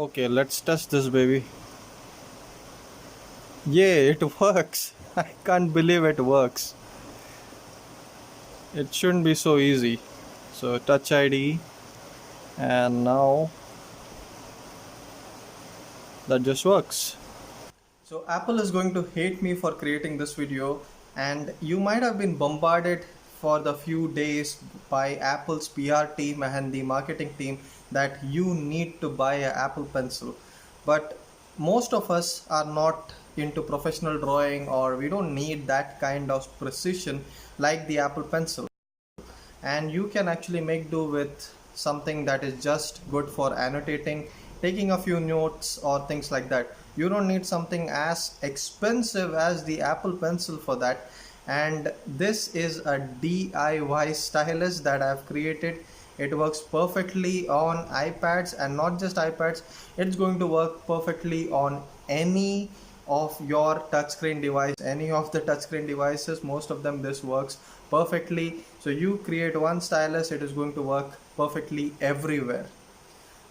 Okay, let's test this baby. Yeah, it works. I can't believe it works. It shouldn't be so easy. So touch ID, and now that just works. So Apple is going to hate me for creating this video, and you might have been bombarded for the few days by Apple's PR team and the marketing team that you need to buy an Apple Pencil. But most of us are not into professional drawing, or we don't need that kind of precision like the Apple Pencil. And you can actually make do with something that is just good for annotating, taking a few notes or things like that. You don't need something as expensive as the Apple Pencil for that. And this is a DIY stylus that I've created. It works perfectly on iPads, and not just iPads, it's going to work perfectly on any of your touchscreen device, any of the touchscreen devices. Most of them this works perfectly. So you create one stylus, it is going to work perfectly everywhere.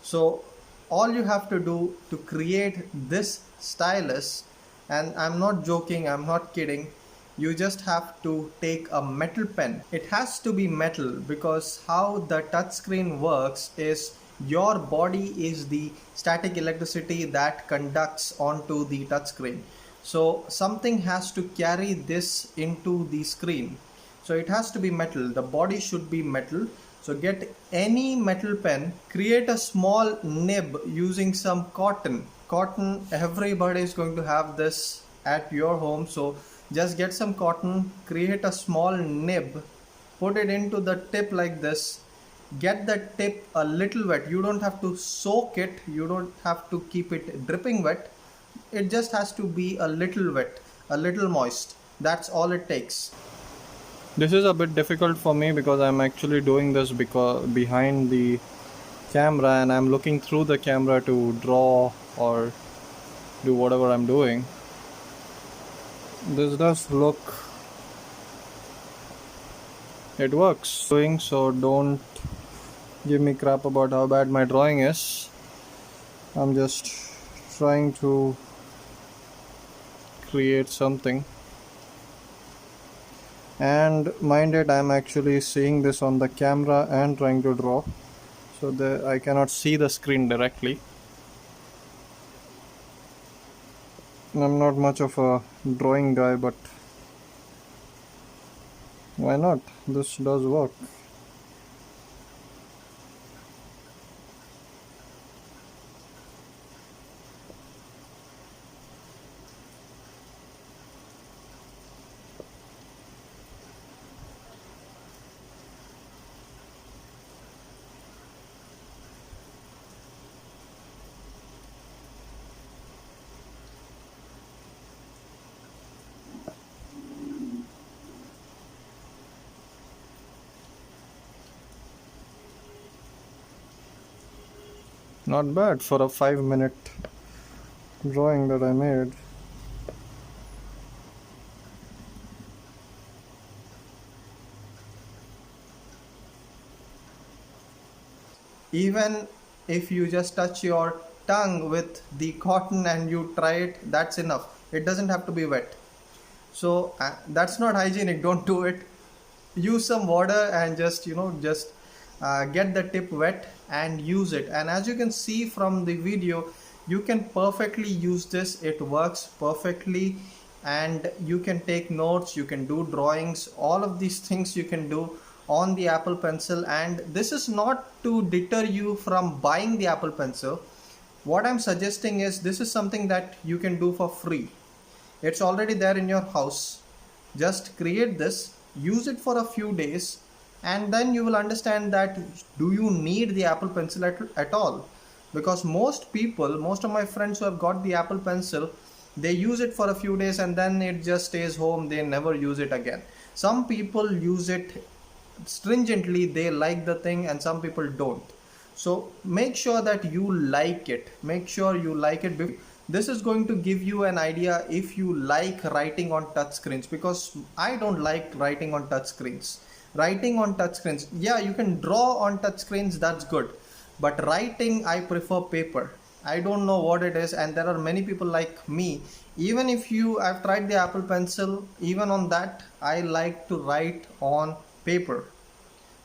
So all you have to do to create this stylus, and I'm not joking, I'm not kidding, you just have to take a metal pen. It has to be metal because how the touchscreen works is your body is the static electricity that conducts onto the touchscreen. So something has to carry this into the screen. So it has to be metal. The body should be metal. So get any metal pen, create a small nib using some cotton. Cotton, everybody is going to have this at your home. So just get some cotton, create a small nib, put it into the tip like this. Get the tip a little wet. You don't have to soak it, you don't have to keep it dripping wet. It just has to be a little wet, a little moist. That's all it takes. This is a bit difficult for me because I'm actually doing this because behind the camera, and I'm looking through the camera to draw or do whatever I'm doing. This does look, it works. So don't give me crap about how bad my drawing is. I'm just trying to create something. And mind it, I'm actually seeing this on the camera and trying to draw, so that I cannot see the screen directly. I'm not much of a drawing guy, but why not? This does work. Not bad for a 5-minute drawing that I made. Even if you just touch your tongue with the cotton and you try it, that's enough. It doesn't have to be wet. So that's not hygienic, don't do it. Use some water and just get the tip wet and use it. And as you can see from the video, you can perfectly use this. It works perfectly, and you can take notes, you can do drawings, all of these things you can do on the Apple Pencil. And this is not to deter you from buying the Apple Pencil. What I'm suggesting is this is something that you can do for free. It's already there in your house. Just create this, use it for a few days, and then you will understand that do you need the Apple Pencil at all. Because most of my friends who have got the Apple Pencil, they use it for a few days and then it just stays home. They never use it again. Some people use it stringently, they like the thing, and some people don't. So make sure that you like it. Make sure you like it. This is going to give you an idea if you like writing on touch screens, because I don't like writing on touch screens. Writing on touch screens, yeah, you can draw on touch screens, that's good, but writing, I prefer paper. I don't know what it is, and there are many people like me. Even if I've tried the Apple Pencil, even on that, I like to write on paper.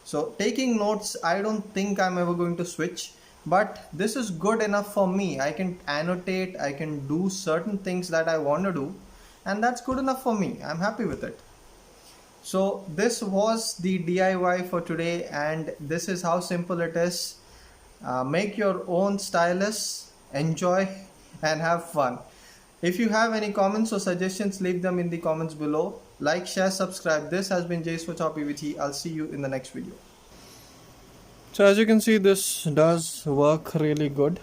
So taking notes, I don't think I'm ever going to switch, but this is good enough for me. I can annotate, I can do certain things that I want to do, and that's good enough for me. I'm happy with it. So this was the DIY for today, and this is how simple it is. Make your own stylus, enjoy, and have fun. If you have any comments or suggestions, leave them in the comments below. Like, share, subscribe. This has been Jace for TopEvt. I'll see you in the next video. So as you can see, this does work really good.